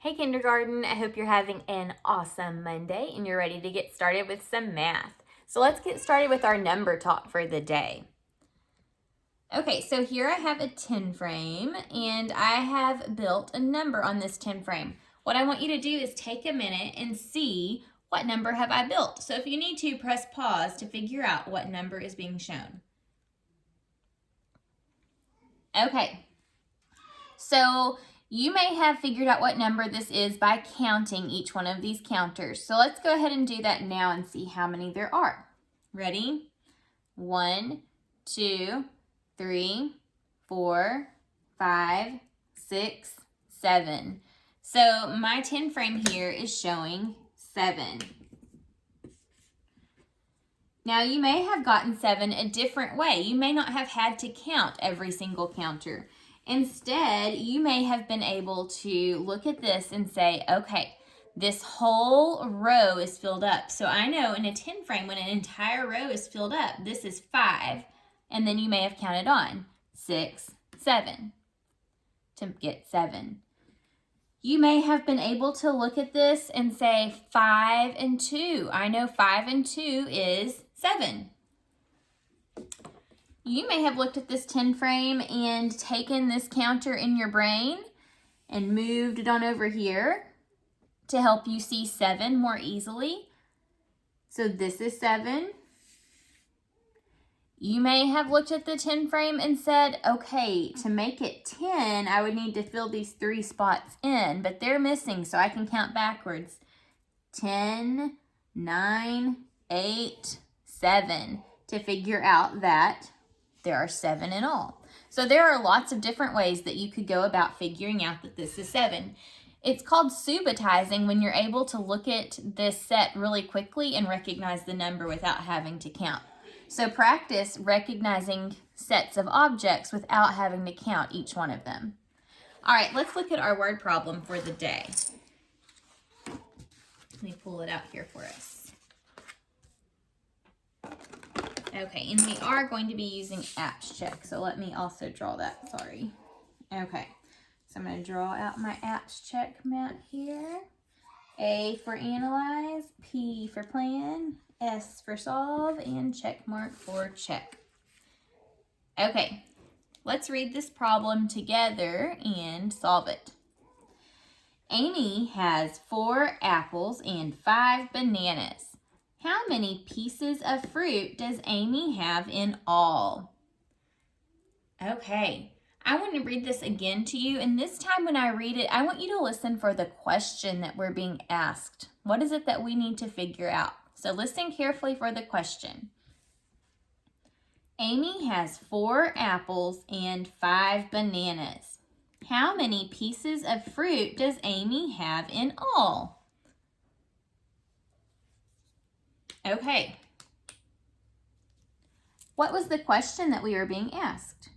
Hey kindergarten, I hope you're having an awesome Monday and you're ready to get started with some math. So let's get started with our number talk for the day. Okay, so here I have a 10 frame and I have built a number on this 10 frame. What I want you to do is take a minute and see what number have I built. So if you need to, press pause to figure out what number is being shown. Okay, so you may have figured out what number this is by counting each one of these counters. So let's go ahead and do that now and see how many there are. Ready? 1, 2, 3, 4, 5, 6, 7. So my 10 frame here is showing 7. Now you may have gotten 7 a different way. You may not have had to count every single counter. Instead, you may have been able to look at this and say, okay, this whole row is filled up. So I know in a 10 frame, when an entire row is filled up, this is 5. And then you may have counted on 6, 7 to get 7. You may have been able to look at this and say 5 and 2. I know 5 and 2 is 7. You may have looked at this 10 frame and taken this counter in your brain and moved it on over here to help you see 7 more easily. So this is 7. You may have looked at the 10 frame and said, okay, to make it 10, I would need to fill these 3 spots in, but they're missing, so I can count backwards. 10, 9, 8, 7 to figure out that there are 7 in all. So there are lots of different ways that you could go about figuring out that this is 7. It's called subitizing when you're able to look at this set really quickly and recognize the number without having to count. So practice recognizing sets of objects without having to count each one of them. All right, let's look at our word problem for the day. Let me pull it out here for us. Okay, and we are going to be using apps check, so let me also draw that, sorry. Okay, so I'm going to draw out my apps check mat here. A for analyze, P for plan, S for solve, and check mark for check. Okay, let's read this problem together and solve it. Amy has 4 apples and 5 bananas. How many pieces of fruit does Amy have in all? Okay, I want to read this again to you, and this time when I read it, I want you to listen for the question that we're being asked. What is it that we need to figure out? So listen carefully for the question. Amy has 4 apples and 5 bananas. How many pieces of fruit does Amy have in all? Okay. What was the question that we were being asked?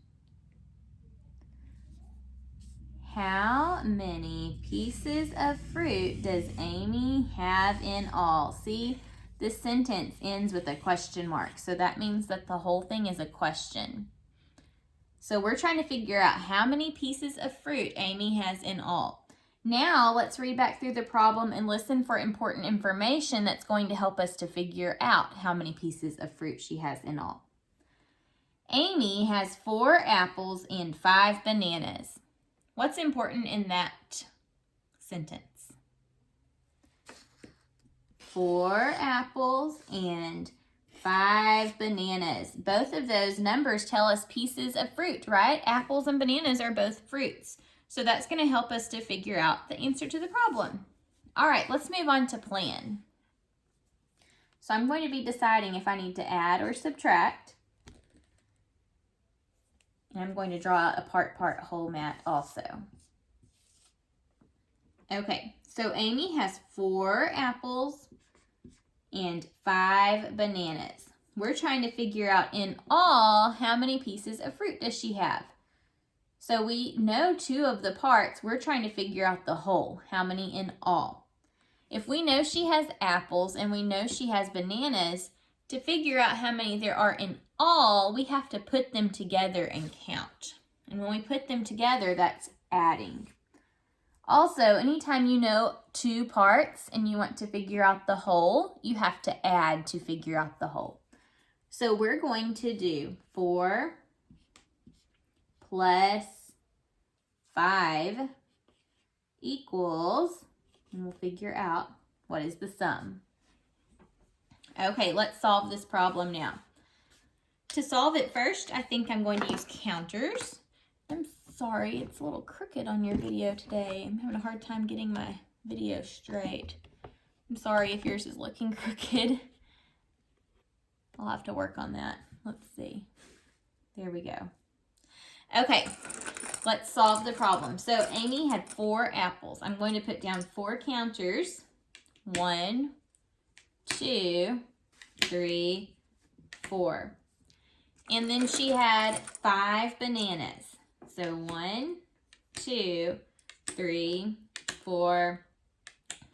How many pieces of fruit does Amy have in all? See, this sentence ends with a question mark, so that means that the whole thing is a question. So we're trying to figure out how many pieces of fruit Amy has in all. Now let's read back through the problem and listen for important information that's going to help us to figure out how many pieces of fruit she has in all. Amy has 4 apples and 5 bananas. What's important in that sentence? 4 apples and 5 bananas. Both of those numbers tell us pieces of fruit, right? Apples and bananas are both fruits. So that's going to help us to figure out the answer to the problem. All right, let's move on to plan. So I'm going to be deciding if I need to add or subtract. And I'm going to draw out a part whole mat also. Okay, so Amy has 4 apples and 5 bananas. We're trying to figure out in all how many pieces of fruit does she have. So we know 2 of the parts. We're trying to figure out the whole, how many in all. If we know she has apples and we know she has bananas, to figure out how many there are in all, we have to put them together and count. And when we put them together, that's adding. Also, anytime you know two parts and you want to figure out the whole, you have to add to figure out the whole. So we're going to do 4 plus 5 equals, and we'll figure out what is the sum. Okay, let's solve this problem now. To solve it first, I think I'm going to use counters. I'm sorry, it's a little crooked on your video today. I'm having a hard time getting my video straight. I'm sorry if yours is looking crooked. I'll have to work on that. Let's see. There we go. Okay, let's solve the problem. So Amy had 4 apples. I'm going to put down 4 counters. 1, 2, 3, 4. And then she had 5 bananas. So 1, 2, 3, 4,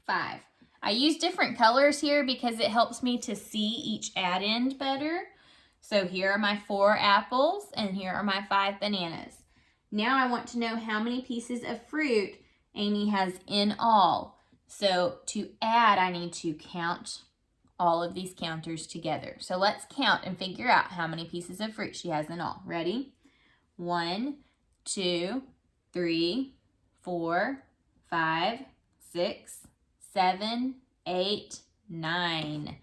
5. I use different colors here because it helps me to see each add-end better. So here are my 4 apples and here are my 5 bananas. Now I want to know how many pieces of fruit Amy has in all. So to add, I need to count all of these counters together. So let's count and figure out how many pieces of fruit she has in all. Ready? 1, 2, 3, 4, 5, 6, 7, 8, 9.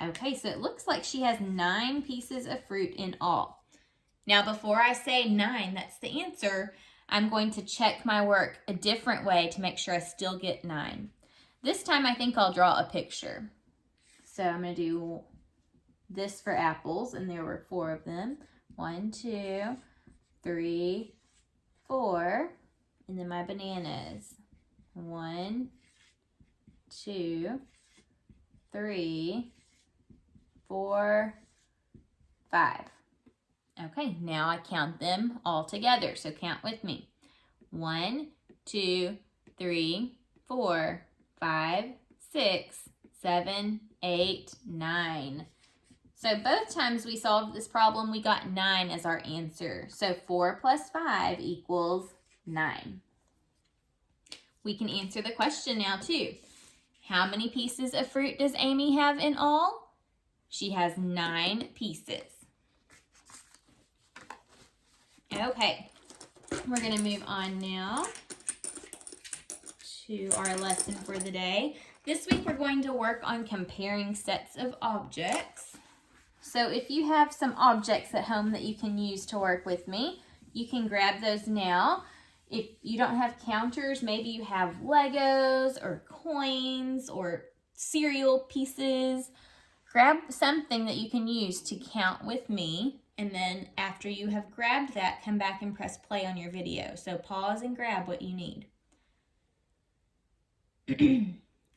Okay, so it looks like she has 9 pieces of fruit in all. Now, before I say 9, that's the answer, I'm going to check my work a different way to make sure I still get 9. This time, I think I'll draw a picture. So I'm going to do this for apples, and there were 4 of them. 1, 2, 3, 4, and then my bananas. 1, 2, 3, 4, 5. Okay, now I count them all together. So count with me. 1, 2, 3, 4, 5, 6, 7, 8, 9. So both times we solved this problem, we got 9 as our answer. So 4 plus 5 equals 9. We can answer the question now too. How many pieces of fruit does Amy have in all? She has 9 pieces. Okay, we're going to move on now to our lesson for the day. This week we're going to work on comparing sets of objects. So if you have some objects at home that you can use to work with me, you can grab those now. If you don't have counters, maybe you have Legos or coins or cereal pieces. Grab something that you can use to count with me, and then after you have grabbed that, come back and press play on your video. So pause and grab what you need.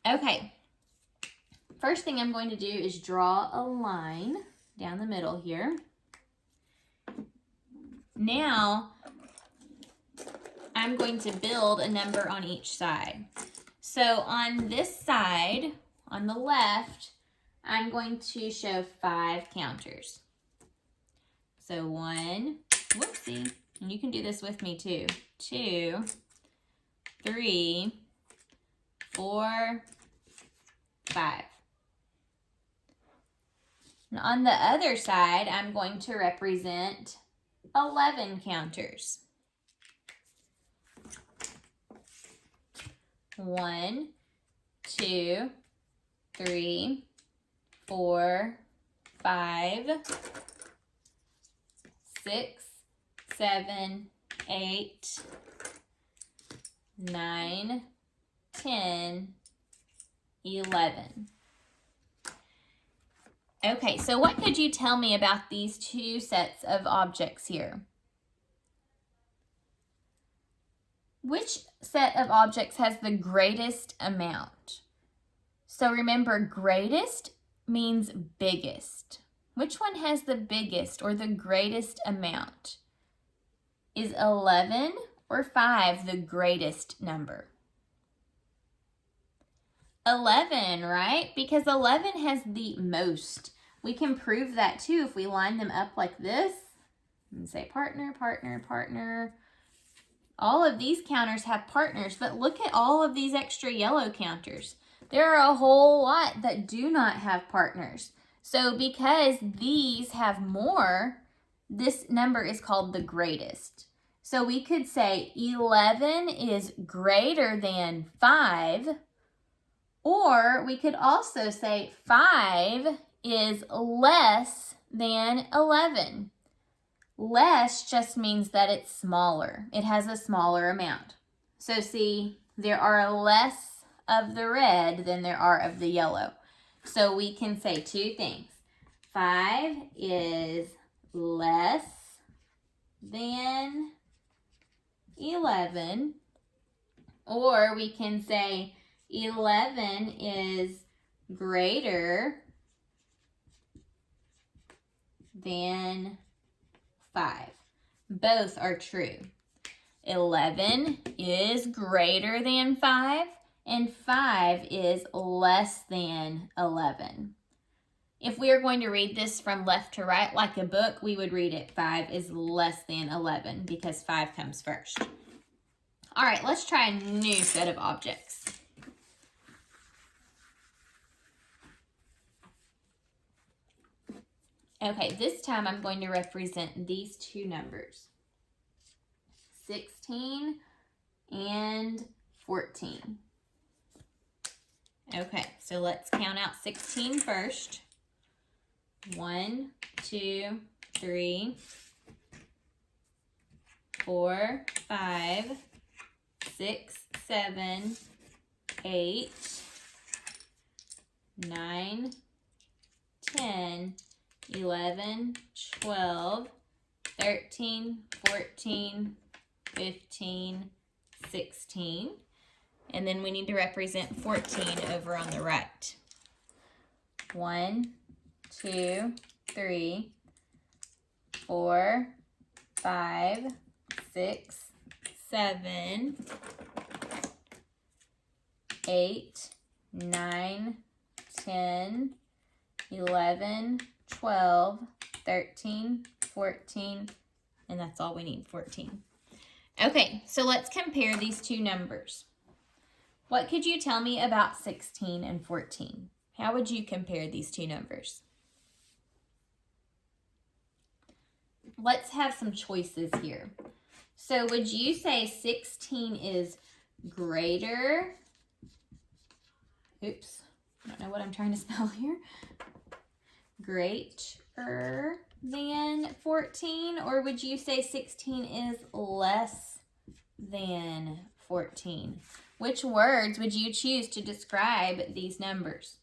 Okay, first thing I'm going to do is draw a line down the middle here. Now, I'm going to build a number on each side. So on this side, on the left, I'm going to show 5 counters. So 1, whoopsie, and you can do this with me too. 2, 3, 4, 5. And on the other side, I'm going to represent 11 counters. 1, 2, 3, 4, 5, 6, 7, 8, 9, 10, 11. Okay, so what could you tell me about these 2 sets of objects here? Which set of objects has the greatest amount? So remember, greatest means biggest. Which one has the biggest or the greatest amount? Is 11 or 5 the greatest number? 11, right? Because 11 has the most. We can prove that too if we line them up like this and say partner, partner, partner. All of these counters have partners, but look at all of these extra yellow counters. There are a whole lot that do not have partners. So because these have more, this number is called the greatest. So we could say 11 is greater than 5, or we could also say 5 is less than 11. Less just means that it's smaller. It has a smaller amount. So see, there are less of the red than there are of the yellow. So we can say two things. 5 is less than 11, or we can say 11 is greater than 5. Both are true. 11 is greater than 5, and 5 is less than 11. If we are going to read this from left to right like a book, we would read it 5 is less than 11 because 5 comes first. All right, let's try a new set of objects. Okay, this time I'm going to represent these two numbers, 16 and 14. Okay, so let's count out 16 first. 1, 2, 3, 4, 5, 6, 7, 8, 9, 10, 11, 12, 13, 14, 15, 16. And then we need to represent 14 over on the right. 1, 2, 3, 4, 5, 6, 7, 8, 9, 10, 11, 12, 13, 14, and that's all we need, 14. Okay, so let's compare these two numbers. What could you tell me about 16 and 14? How would you compare these two numbers? Let's have some choices here. So would you say 16 is greater? Oops, I don't know what I'm trying to spell here. Greater than 14? Or would you say 16 is less than 14? Which words would you choose to describe these numbers?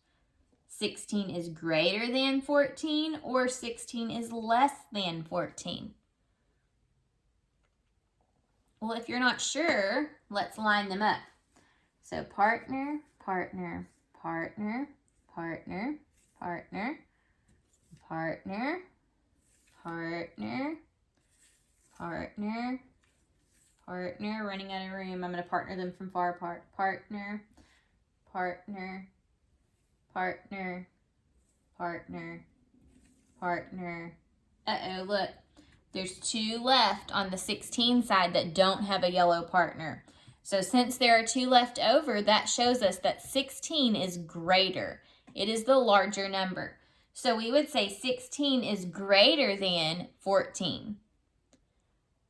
16 is greater than 14 or 16 is less than 14? Well, if you're not sure, let's line them up. So partner, partner, partner, partner, partner, partner, partner, partner, partner. Running out of room. I'm going to partner them from far apart. Partner, partner, partner, partner, partner. Uh-oh, look. There's 2 left on the 16 side that don't have a yellow partner. So since there are 2 left over, that shows us that 16 is greater. It is the larger number. So we would say 16 is greater than 14.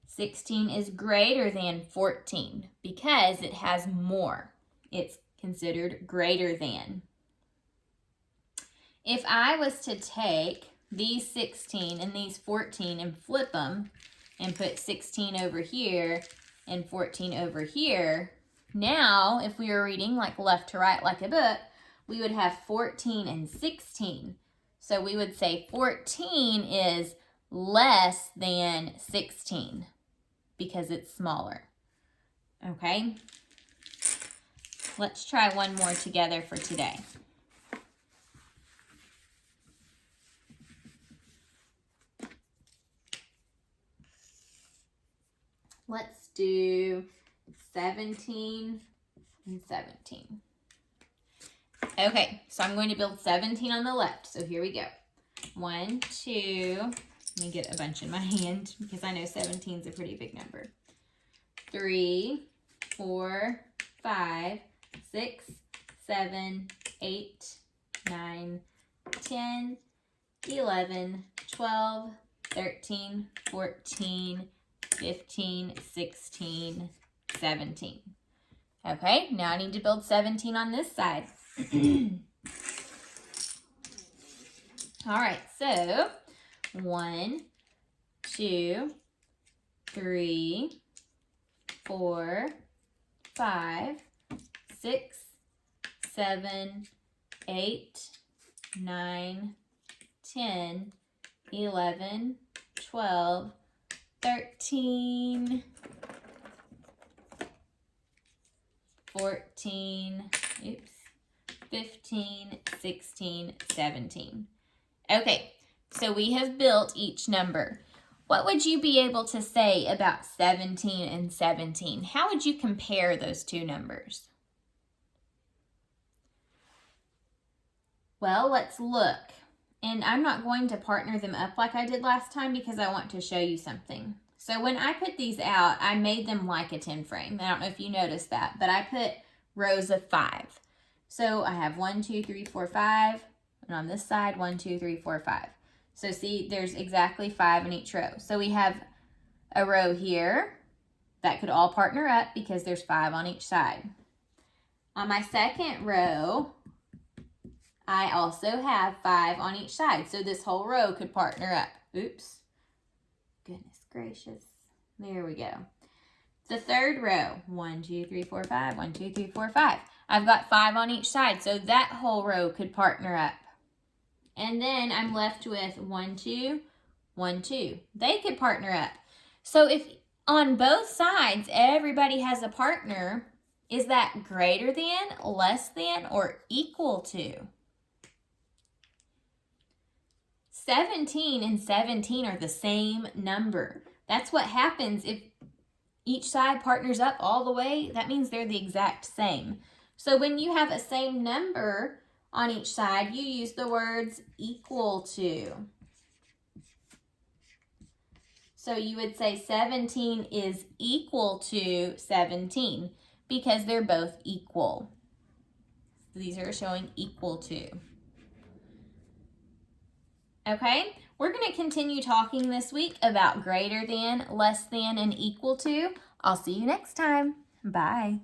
16 is greater than 14 because it has more. It's considered greater than. If I was to take these 16 and these 14 and flip them and put 16 over here and 14 over here, now if we were reading like left to right like a book, we would have 14 and 16. So we would say 14 is less than 16 because it's smaller. Okay? Let's try one more together for today. Let's do 17 and 17. Okay, so I'm going to build 17 on the left. So here we go. 1, 2, let me get a bunch in my hand because I know 17 is a pretty big number. 3, 4, 5, 6, 7, 8, 9, 10, 11, 12, 13, 14, 15, 16, 17. Okay, now I need to build 17 on this side. All right, so 1, 2, 3, 4, 5, 6, 7, 8, 9, 10, 11, 12, 13, 14, 15, 16, 17. Okay, so we have built each number. What would you be able to say about 17 and 17? How would you compare those two numbers? Well, let's look. And I'm not going to partner them up like I did last time because I want to show you something. So when I put these out, I made them like a 10 frame. I don't know if you noticed that, but I put rows of 5. So I have 1, 2, 3, 4, 5. And on this side, 1, 2, 3, 4, 5. So see, there's exactly 5 in each row. So we have a row here that could all partner up because there's 5 on each side. On my second row, I also have 5 on each side. So this whole row could partner up. Oops. Goodness gracious. There we go. The third row, 1, 2, 3, 4, 5, 1, 2, 3, 4, 5. I've got 5 on each side, so that whole row could partner up. And then I'm left with 1, 2, 1, 2. They could partner up. So if on both sides everybody has a partner, is that greater than, less than, or equal to? 17 and 17 are the same number. That's what happens if each side partners up all the way. That means they're the exact same. So when you have a same number on each side, you use the words equal to. So you would say 17 is equal to 17 because they're both equal. These are showing equal to. Okay, we're going to continue talking this week about greater than, less than, and equal to. I'll see you next time. Bye.